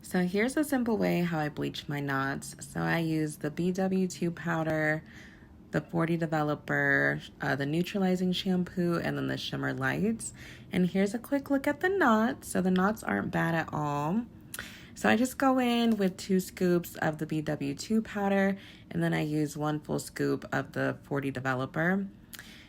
So here's a simple way how I bleach my knots. So I use the BW2 powder, the 40 developer, the neutralizing shampoo, and then the shimmer lights. And here's a quick look at the knots. So the knots aren't bad at all. So I just go in with 2 scoops of the BW2 powder, and then I use 1 full scoop of the 40 developer.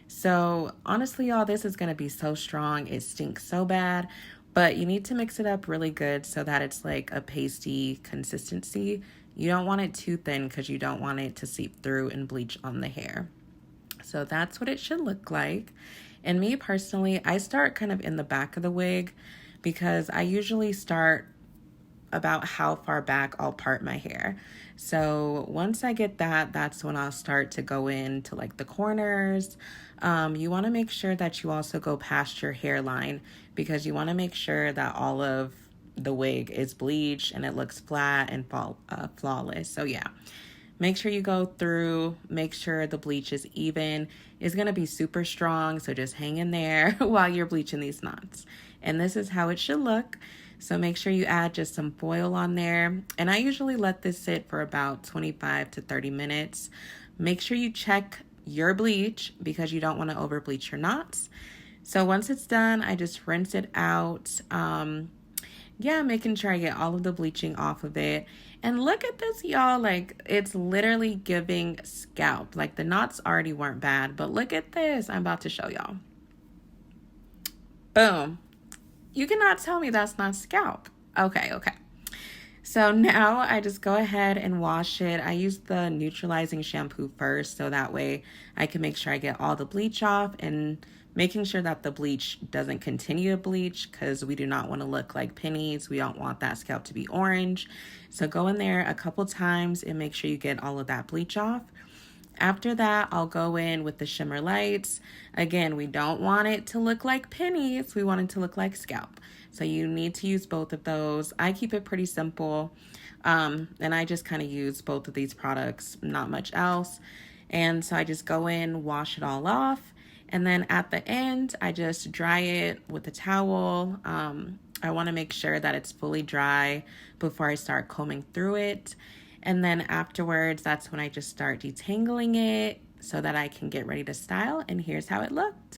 So honestly, y'all, this is going to be so strong. It stinks so bad, but you need to mix it up really good so that it's like a pasty consistency. You don't want it too thin because you don't want it to seep through and bleach on the hair. So that's what it should look like. And me personally, I start kind of in the back of the wig because I usually start about how far back I'll part my hair. So once I get that, that's when I'll start to go into like the corners. You want to make sure that you also go past your hairline because you want to make sure that all of the wig is bleached and it looks flat and flawless. So yeah, make sure you go through, make sure the bleach is even. It's going to be super strong, so just hang in there while you're bleaching these knots. And this is how it should look. So make sure you add just some foil on there. And I usually let this sit for about 25 to 30 minutes. Make sure you check your bleach because you don't want to over bleach your knots. So once it's done, I just rinse it out. Making sure I get all of the bleaching off of it. And look at this, y'all. Like, it's literally giving scalp. Like, the knots already weren't bad, but look at this. I'm about to show y'all. Boom. You cannot tell me that's not scalp. Okay. So now I just go ahead and wash it. I use the neutralizing shampoo first, so that way I can make sure I get all the bleach off and making sure that the bleach doesn't continue to bleach because we do not want to look like pennies. We don't want that scalp to be orange. So go in there a couple times and make sure you get all of that bleach off. After that, I'll go in with the shimmer lights. Again, we don't want it to look like pennies. We want it to look like scalp. So you need to use both of those. I keep it pretty simple. And I just kind of use both of these products, not much else. And so I just go in, wash it all off. And then at the end, I just dry it with a towel. I want to make sure that it's fully dry before I start combing through it. And then afterwards, that's when I just start detangling it so that I can get ready to style. And here's how it looked.